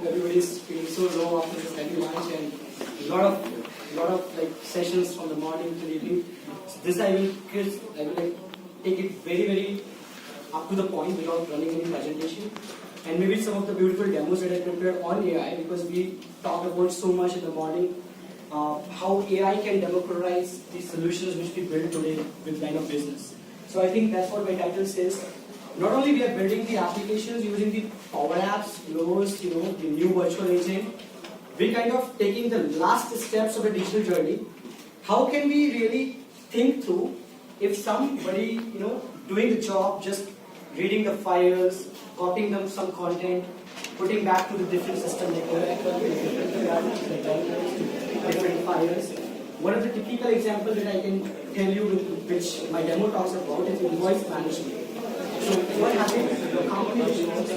hope everybody's feeling so low after this heavy lunch and lot of like sessions from the morning to the evening. So this I will like take it very up to the point without running any presentation. And maybe some of the beautiful demos that I prepared on AI, because we talked about so much in the morning how AI can democratize the solutions which we build today with line of business. So I think that's what my title says. Not only we are building the applications using the Power Apps, Flows, the new virtual agent, we're kind of taking the last steps of a digital journey. How can we really think through if somebody, doing the job, just reading the files, copying them some content, putting back to the different system like Oracle, different files. One of the typical examples that I can tell you, which my demo talks about, is invoice management. So what happens? The company which wants to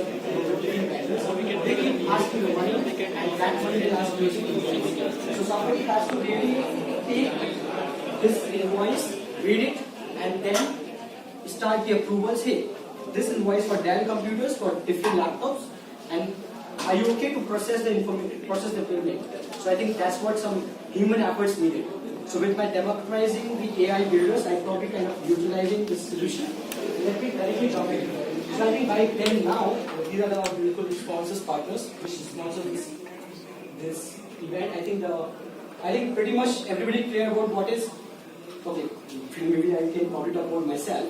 they keep asking the money, and that money will ask you to invoice. So somebody has to really take this invoice, read it, and then start the approvals. Hey, this invoice for Dell computers for different laptops, and are you okay to process the information, process the payment? So I think that's what some human efforts needed. So with my democratizing the AI builders, I'm probably kind of utilizing this solution. Let me directly jump in. So I think by then now, these are the beautiful sponsors, partners, which sponsor this event. I think pretty much everybody clear about what is. Okay, maybe I can probably talk about myself.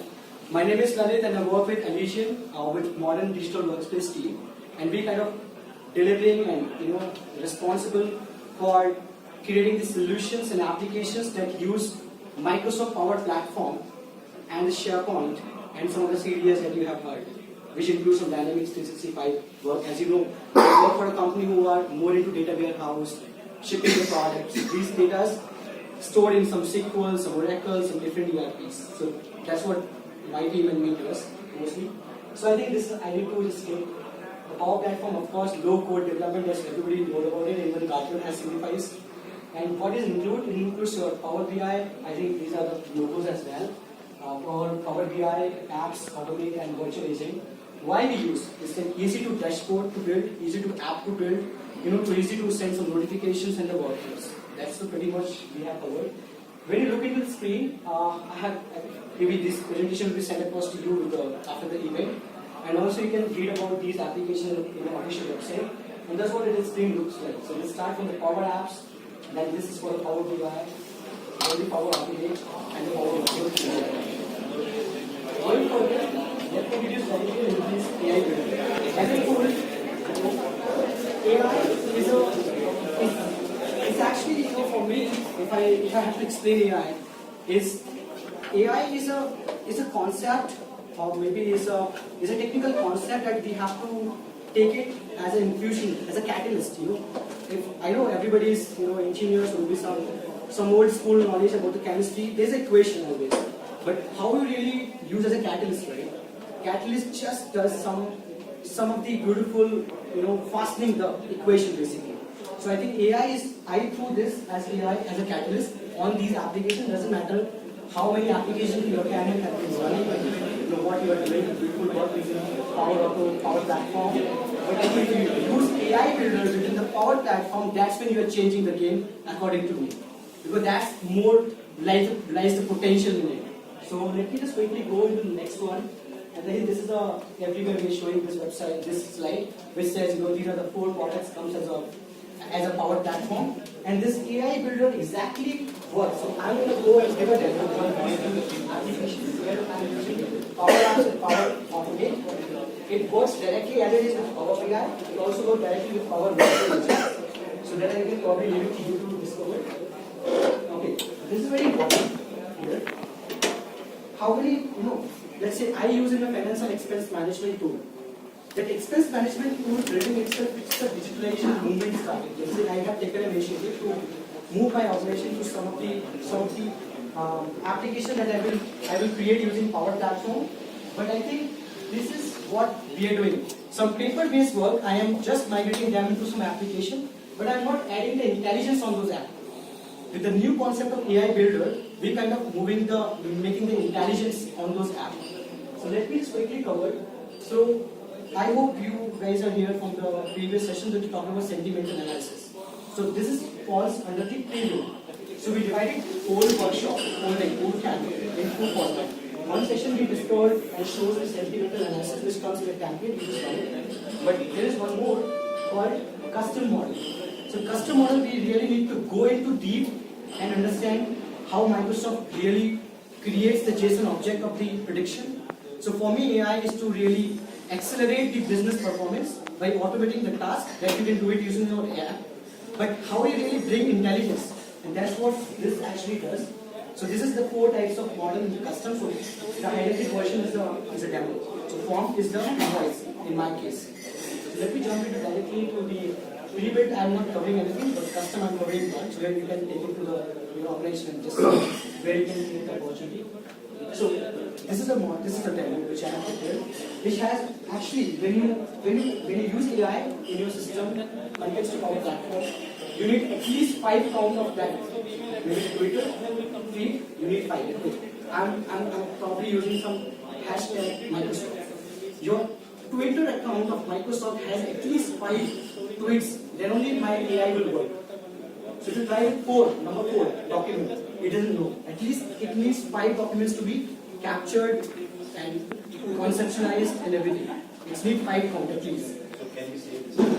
My name is Lalit, and I work with Elysian with Modern Digital Workspace team, and we kind of delivering and responsible for creating the solutions and applications that use Microsoft Power Platform and the SharePoint and some of the CDS that you have heard, which includes some Dynamics 365 work. As you know, I work for a company who are more into data warehouse, shipping the products. These data stored in some SQL, some Oracle, some different ERPs. So that's what my team and me does mostly. So I think I need to just take the Power Platform, of course, low code development, as everybody knows about it, even Gartner has signifies. And what is included? It includes your Power BI. I think these are the logos as well. Power BI, apps, automate, and virtual agent. Why we use? It's like easy to dashboard to build, easy to app to build, to easy to send some notifications and the workflows. That's pretty much we have covered. When you look into the screen, maybe this presentation will be sent across to you after the event. And also you can read about these applications in the official website. And that's what the screen looks like. So let's start from the Power Apps. Then this is for the Power BI, the Power Automate, and the Power Virtual. Going further, let me introduce this AI builder. As I told, AI is actually, for me, if I have to explain AI is a concept, or maybe is a technical concept that we have to take it as an infusion, as a catalyst. If I know everybody is engineers, or maybe some old school knowledge about the chemistry. There's an equation always, but how you really use as a catalyst, right? Catalyst just does some of the beautiful fastening the equation basically. So I think I threw this as AI as a catalyst on these applications. Doesn't matter how many applications your cabinet has been running, what you are doing, beautiful work using Power Platform. But if you use AI builders within the Power Platform, that's when you are changing the game, according to me. Because that's more lies the potential in it. So let me just quickly go into the next one. And then this is everywhere we're showing this website, this slide, which says these are the 4 products comes as a Power Platform. And this AI builder exactly works. So I'm going to go and give a demo application. Power Apps and Power Automate. It works directly as it is with Power BI. It also works directly with Power Virtual Agent. So that I can probably leave it to you to discover. Okay, this is very important here. How many, let's say I use in a finance and expense management tool. That expense management tool building itself, it's a digitalization movement started. Let's say I have taken an initiative to move my organization to some of the application that I will create using Power Platform. But I think this is what we are doing. Some paper-based work, I am just migrating them into some application, but I'm not adding the intelligence on those apps. With the new concept of AI builder, we kind of making the intelligence on those apps. So let me just quickly cover. So I hope you guys are here from the previous session that we talked about sentimental analysis. So this is falls under the prelude. So we divided whole workshop, whole campaign in two formats. One session we discovered and shows the sentimental analysis which comes with a campaign, which is one. But there is one more called custom model. So custom model we really need to go into deep and understand how Microsoft really creates the JSON object of the prediction. So for me, AI is to really accelerate the business performance by automating the task that you can do it using your app. But how you really bring intelligence, and that's what this actually does. So this is the 4 types of model in the custom. So the highlighted version is a demo. So form is the invoice in my case. So let me jump into directly to the pre-built. I'm not covering anything, but custom I'm covering one, so that you can take it to your organization and just where you can create the opportunity. So this is a demo which I have prepared, which has actually when you use AI in your system, context of our platform, you need at least 5 count of that. Maybe Twitter feed, you need 5. I'm probably using some hashtag Microsoft. Your Twitter account of Microsoft has at least 5 tweets, then only my AI will work. So if you try number 4, documents, it doesn't know. At least it needs 5 documents to be captured and conceptualized and everything. It needs 5 count at least. So can we say this is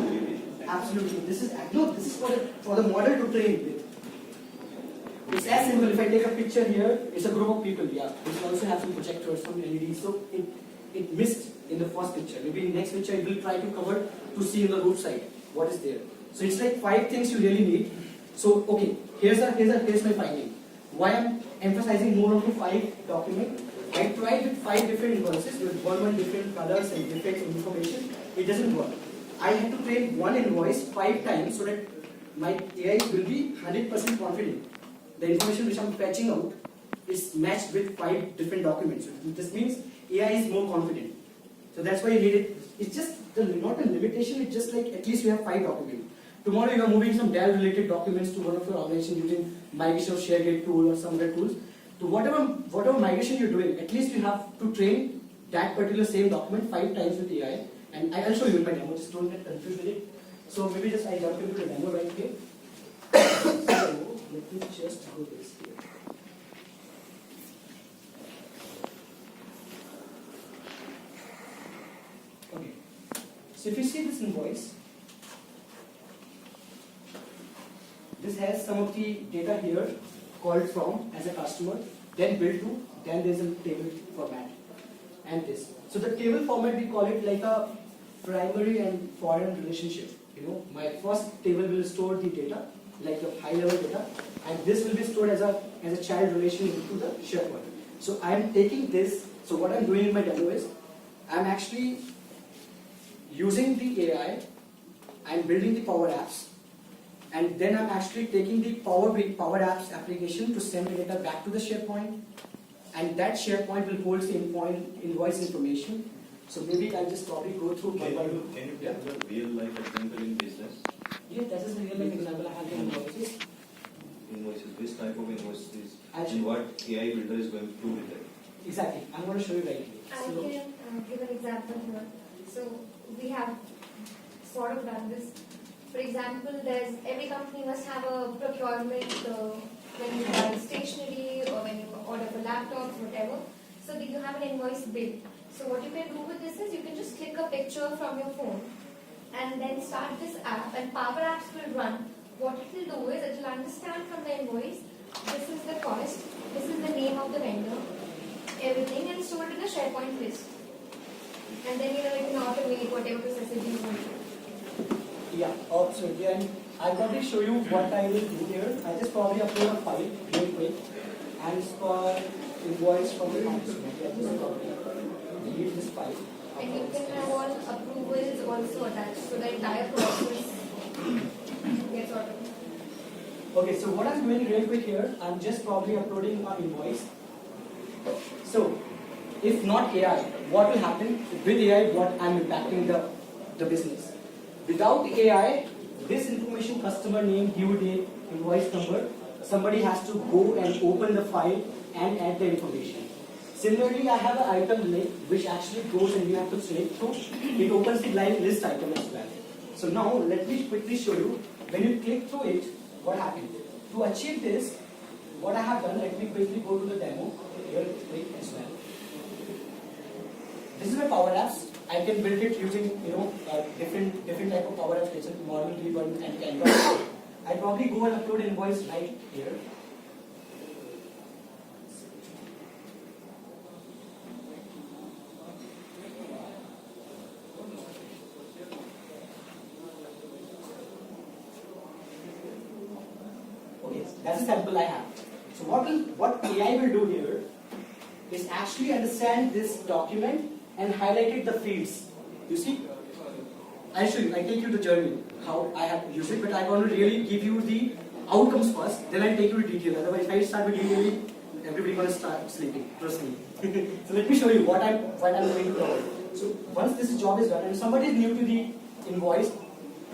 Absolutely. This is for the model to train with. It's as simple. If I take a picture here, it's a group of people. Yeah, we also have some projectors, some LEDs. So it missed in the first picture. Maybe in the next picture it will try to cover to see in the roof side what is there. So it's like 5 things you really need. So okay, here's my finding. Why I'm emphasizing more onto 5 document. I tried with 5 different invoices with one different colors and different information. It doesn't work. I had to train one invoice 5 times so that my AI will be 100% confident. The information which I'm fetching out is matched with 5 different documents. This means AI is more confident. So that's why you need it. It's just not a limitation. It's just like at least you have 5 documents. Tomorrow you are moving some Dell related documents to one of your organizations using migration of ShareGate tool or some other tools. To whatever migration you're doing, at least you have to train that particular same document 5 times with AI. And I'll show you in my demo. Just don't get confused with it. So maybe just I jump into the demo right here. So let me just go this here. Okay. So if you see this invoice, this has some of the data here called from as a customer, then bill to, then there's a table format, and this. So the table format we call it like a primary and foreign relationship. My first table will store the data, like the high level data, and this will be stored as a child relation into the SharePoint. So I'm taking this. So what I'm doing in my demo is I'm actually using the AI. I'm building the Power Apps. And then I'm actually taking the Power Apps application to send the data back to the SharePoint. And that SharePoint will hold the invoice information. So maybe I'll just probably go through. Can you tell the real life example in business? Yeah, that is a real life example. I have the invoices. Invoices, which type of invoices? Actually, And what AI builder is going to do with it? Exactly. I'm going to show you right here. I can give an example here. So we have sort of done this. For example, every company must have a procurement when you buy stationery or when you order for laptops, whatever. So that you have an invoice bill. So what you can do with this is you can just click a picture from your phone and then start this app, and Power Apps will run. What it will do is it will understand from the invoice, this is the cost, this is the name of the vendor, everything, and store it in a SharePoint list. And then you can automate whatever processes you want to do. Yeah, absolutely. And I'll probably show you what I will do here. I just probably upload a file real quick, and it's called invoice from the customer. I just probably delete this file. And you can have all approvals also attached, so the entire process gets automated. Okay, so what I'm doing real quick here, I'm just probably uploading my invoice. So, if not AI, what will happen? With AI, what I'm impacting the business. Without AI, this information, customer name, due date, invoice number, somebody has to go and open the file and add the information. Similarly, I have an item link which actually goes and you have to select through. It opens the line list item as well. So now let me quickly show you. When you click through it, what happens? To achieve this, what I have done, let me quickly go to the demo. Here, click as well. This is my Power Apps. I can build it using different type of Power Apps, like Model 3.1 and Canva. I probably go and upload invoice right here. Okay, that's a sample I have. So what AI will do here is actually understand this document and highlighted the fields. You see? I'll show you. I'll take you the journey, how I have used it, but I want to really give you the outcomes first, then I'll take you to detail. Otherwise, if I start with detailing, everybody gonna start sleeping. Trust me. So let me show you what I'm going to cover. So once this job is done, and somebody is new to the invoice,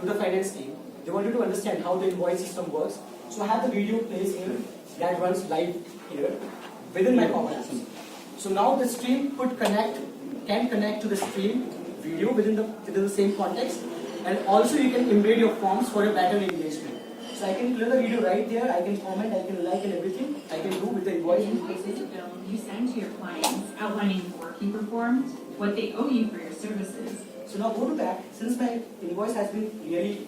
to the finance team, they wanted to understand how the invoice system works. So I have the video plays here that runs live here within my Power Apps. So now the stream can connect to the stream video within the same context, and also you can embed your forms for a better engagement. So I can clear the video right there, I can comment, I can like and everything I can do with the invoice. The invoices bill you send to your clients outlining the work you performed, what they owe you for your services. So now go to that. Since my invoice has been really,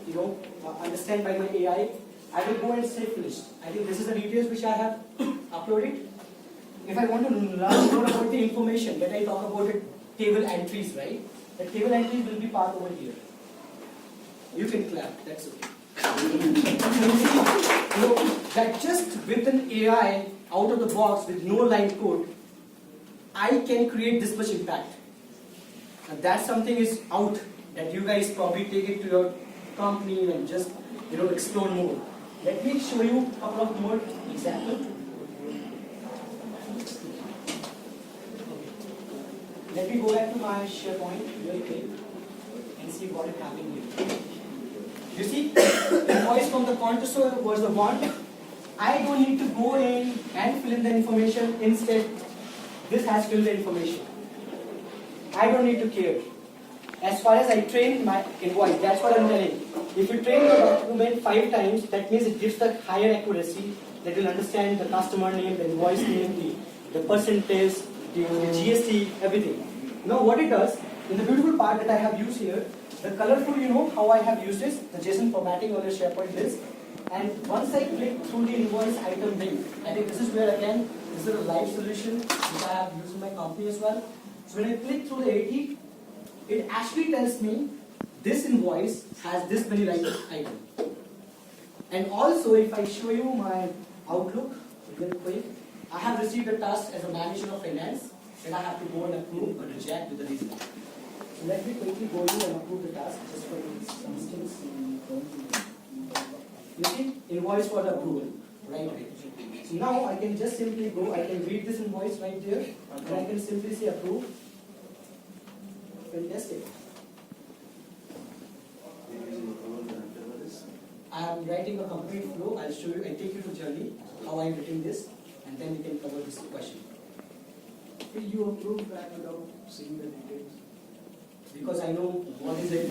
understand by my AI, I will go and say finished. I think this is the details which I have uploaded. If I want to learn more about the information that I talk about it, table entries, right? The table entries will be part over here. You can clap, that's okay. That just with an AI out of the box with no line code, I can create this much impact. And that something is out that you guys probably take it to your company and just explore more. Let me show you a couple of more examples. Let me go back to my SharePoint real quick and see what is happening here. You see, invoice from the Contoso was the one. I don't need to go in and fill in the information. Instead, this has filled the information. I don't need to care. As far as I train my invoice, that's what I'm telling. If you train the document 5 times, that means it gives the higher accuracy that will understand the customer name, the invoice name, the percentage, the GST, everything. Now what it does, in the beautiful part that I have used here, the colorful, how I have used this, the JSON formatting on the SharePoint list. And once I click through the invoice item link, I think this is where again, this is a live solution which I have used in my company as well. So when I click through the 80, it actually tells me this invoice has this many items. And also if I show you my Outlook, real quick, I have received a task as a manager of finance and I have to go and approve or reject with the reason. So let me quickly go in and approve the task just for instance. You see, invoice for the approval, right? So now I can just simply go, I can read this invoice right there and I can simply say approve. Fantastic. I am writing a complete flow. I'll show you, I'll take you to journey, how I'm writing this, and then we can cover this question. Will you approve that without seeing the details? Because I know what is it.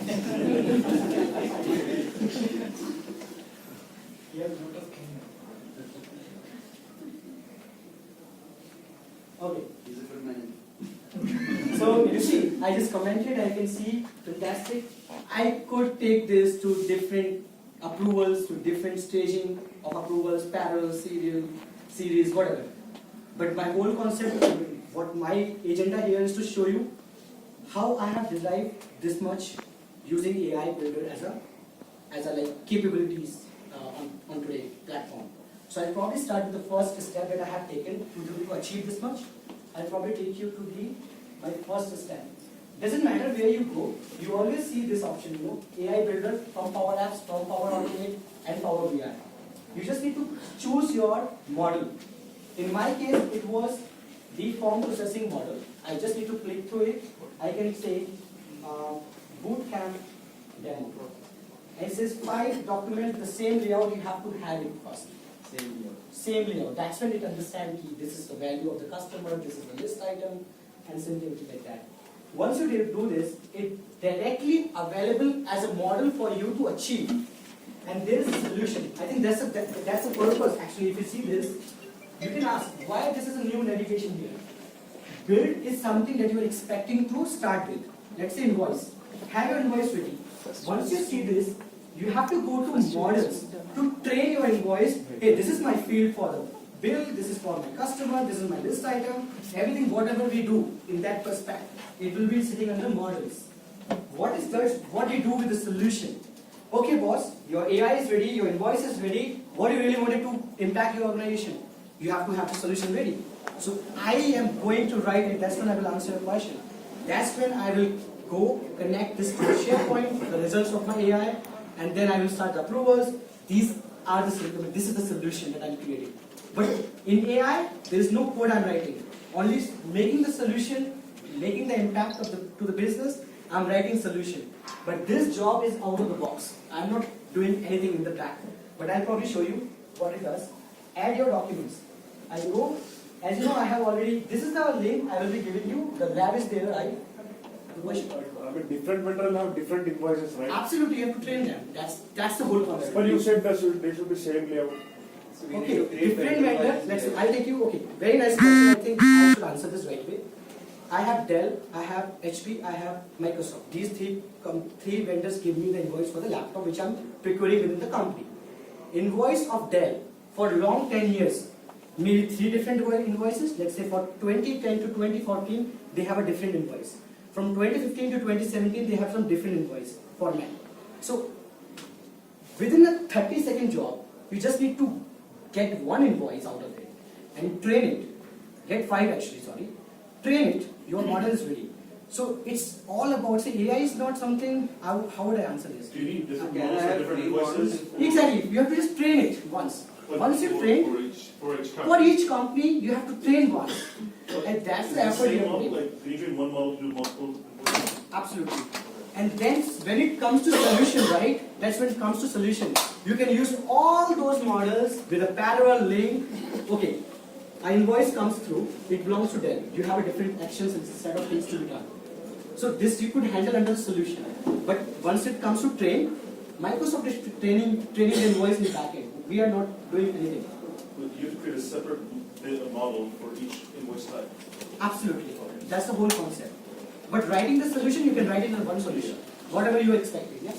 Okay. He's a good man. So you see, I just commented, I can see, fantastic. I could take this to different approvals, to different staging of approvals, parallel, serial, series, whatever. But my whole concept, what my agenda here is to show you how I have derived this much using AI Builder as a like capabilities on today's platform. So I'll probably start with the first step that I have taken to achieve this much. I'll probably take you to my first step. Doesn't matter where you go, you always see this option, AI Builder from Power Apps, from Power Automate, and Power BI. You just need to choose your model. In my case, it was the form processing model. I just need to click through it. I can say bootcamp demo. And it says 5 documents, the same layout, you have to have it first. Same layout. That's when it understands this is the value of the customer, this is the list item, and something like that. Once you do this, it's directly available as a model for you to achieve. And there is a solution. I think that's the purpose. Actually, if you see this, you can ask why this is a new navigation here. Build is something that you are expecting to start with. Let's say invoice. Have your invoice ready. Once you see this, you have to go to models to train your invoice. Hey, this is my field for the bill, this is for my customer, this is my list item. Everything, whatever we do in that perspective, it will be sitting under models. What is that? What do you do with the solution? Okay, boss, your AI is ready, your invoice is ready. What do you really wanted to impact your organization? You have to have the solution ready. So I am going to write it. That's when I will answer your question. That's when I will go connect this to the SharePoint, the results of my AI, and then I will start the approvals. These are this is the solution that I'm creating. But in AI, there is no code I'm writing. Only making the solution, making the impact of to the business, I'm writing solution. But this job is out of the box. I'm not doing anything in the back. But I'll probably show you what it does. Add your documents. I go, as you know, I have already, this is the link I will be giving you. The lab is there, right? I mean, different vendor will have different invoices, right? Absolutely, you have to train them. That's the whole concept. But you said that they should be same layout. Okay, different vendors. Let's see. I'll take you. Okay, very nice question. I think I should answer this right away. I have Dell, I have HP, I have Microsoft. These three vendors give me the invoice for the laptop which I'm procuring within the company. Invoice of Dell for long 10 years. Maybe 3 different invoices. Let's say for 2010 to 2014, they have a different invoice. From 2015 to 2017, they have some different invoice format. So within a 30-second job, you just need to get one invoice out of it and train it. Get 5 actually, sorry. Train it, your model is ready. So it's all about, say, AI is not something, how would I answer this? Do you need different models for different invoices? Exactly, you have to just train it once. Once you train, For each company. for each company, you have to train once. And that's the effort you have to model, make. like, can you train one model to do multiple invoices? Absolutely. And then when it comes to solution, right? That's when it comes to solution. You can use all those models with a parallel link. Okay, an invoice comes through, it belongs to Dell. You have a different actions and set of things to be done. So this you could handle under solution. But once it comes to train, Microsoft is training the invoice in the backend. We are not doing anything. But you have to create a separate data model for each invoice type. Absolutely. That's the whole concept. But writing the solution, you can write it in one solution. Whatever you are expecting. Yeah?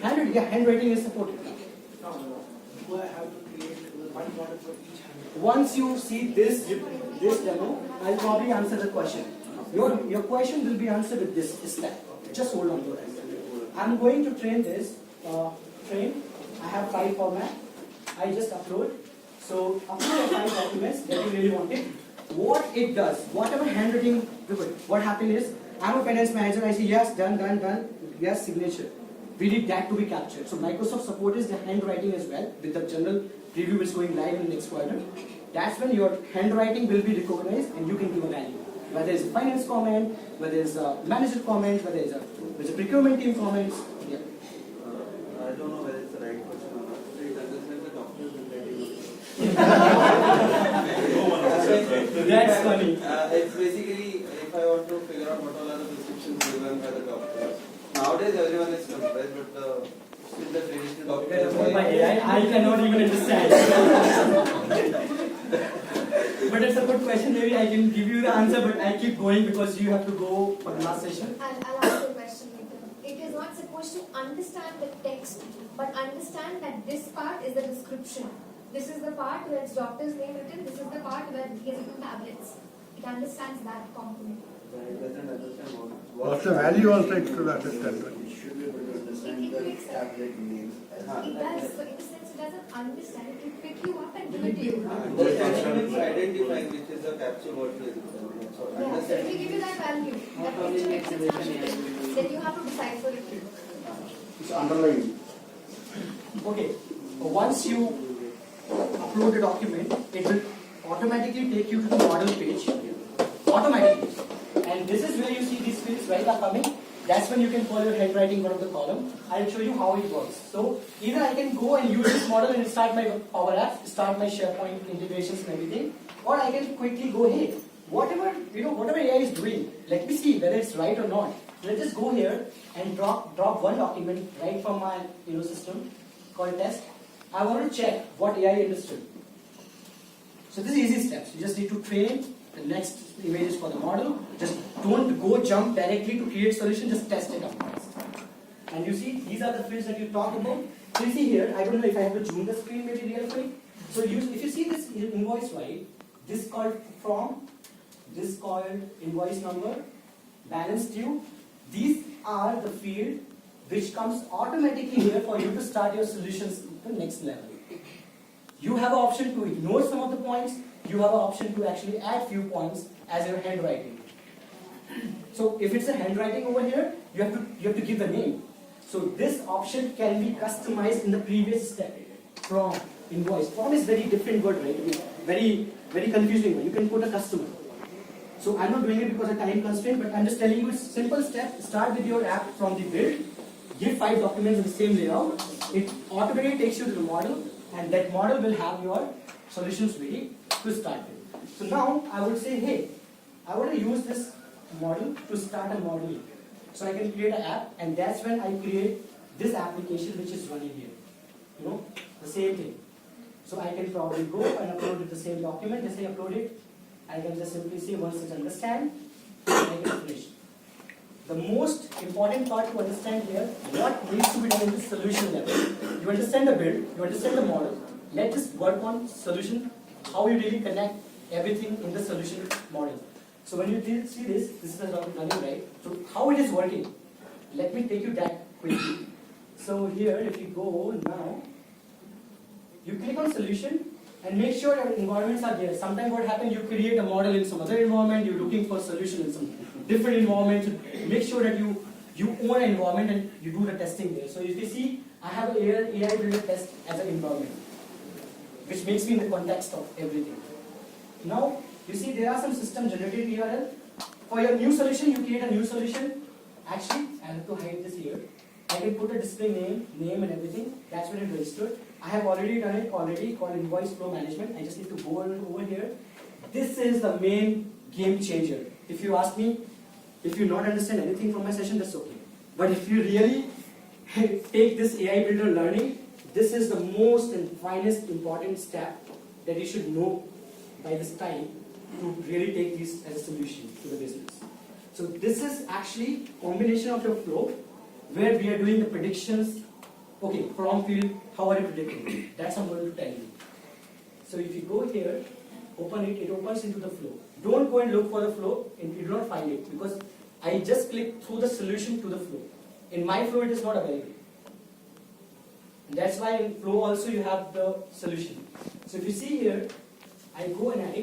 Handwriting, yeah, handwriting is supported. Do I have to create one model for each hand? Once you see this demo, I'll probably answer the question. Your question will be answered with this step. Just hold on to it. I'm going to train this. Train. I have 5 format. I just upload. So upload the 5 documents that you really wanted. What it does, whatever handwriting, what happened is, I'm a finance manager. I say yes, done. Yes, signature. We need that to be captured. So Microsoft supports the handwriting as well with the general preview which is going live in the next quarter. That's when your handwriting will be recognized and you can give a value. Whether it's a finance comment, whether it's a manager comment, whether it's a procurement team comments. Yeah. I don't know whether it's the right question or not. It understands the doctor's handwriting. No one understands that. That's funny. It's basically if I want to figure out what all are the prescriptions given by the doctor. Nowadays everyone is compressed, but still the traditional doctor. I cannot even understand. But it's a good question. Maybe I can give you the answer, but I keep going because you have to go for the last session. I'll ask the question later. It is not supposed to understand the text, but understand that this part is the description. This is the part where it's doctor's name written. This is the part where he has written tablets. It understands that component. It doesn't understand What's the value also it should understand, right? It should be able to understand the tablet names. It does. So in the sense it doesn't understand. It will pick you up and give it to you. Just identifying which is the capsule what is. So Yeah, so it will understanding. give you that value. That picture makes it capture. Then you have to decipher it. It's underlying. Okay. Once you upload the document, it will automatically take you to the model page. Automatically. And this is where you see these fields right are coming. That's when you can call your handwriting one of the column. I'll show you how it works. So either I can go and use this model and start my Power Apps, start my SharePoint integrations and everything, or I can quickly go, hey, whatever AI is doing, let me see whether it's right or not. Let's just go here and drop one document right from my system called test. I want to check what AI understood. So this is easy steps. You just need to train. The next image is for the model. Just don't go jump directly to create solution. Just test it out first. And you see, these are the fields that you talk about. So you see here, I don't know if I have to zoom the screen maybe real quick. So if you see this invoice right, this called from, this called invoice number, balance due. These are the field which comes automatically here for you to start your solutions at the next level. You have an option to ignore some of the points. You have an option to actually add few points as your handwriting. So if it's a handwriting over here, you have to give the name. So this option can be customized in the previous step. From invoice. From is very different word, right? I mean, very, very confusing one. You can put a customer. So I'm not doing it because of time constraint, but I'm just telling you a simple step. Start with your app from the build. Give 5 documents in the same layout. It automatically takes you to the model, and that model will have your solutions ready to start with. So now I would say, hey, I want to use this model to start a model. So I can create an app, and that's when I create this application which is running here. The same thing. So I can probably go and upload it the same document. Just say upload it. I can just simply say once it's understand, I can finish. The most important part to understand here, what needs to be done in the solution level. You understand the build, you understand the model. Let's just work on solution, how you really connect everything in the solution model. So when you see this is the running, right? So how it is working? Let me take you that quickly. So here, if you go now, you click on solution and make sure your environments are there. Sometimes what happens, you create a model in some other environment, you're looking for a solution in some different environment. So make sure that you own an environment and you do the testing there. So if you see, I have an AI builder test as an environment, which makes me in the context of everything. Now, you see there are some system generated URL. For your new solution, you create a new solution. Actually, I have to hide this here. I can put a display name and everything. That's when it registered. I have already done it called invoice flow management. I just need to go over here. This is the main game changer. If you ask me, if you not understand anything from my session, that's okay. But if you really take this AI builder learning, this is the most and finest important step that you should know by this time to really take this as a solution to the business. So this is actually combination of your flow where we are doing the predictions. Okay, from field, how are you predicting? That's what I'm going to tell you. So if you go here, open it, it opens into the flow. Don't go and look for the flow, and you do not find it because I just click through the solution to the flow. In my flow, it is not available. And that's why in flow also you have the solution. So if you see here, I go and add it.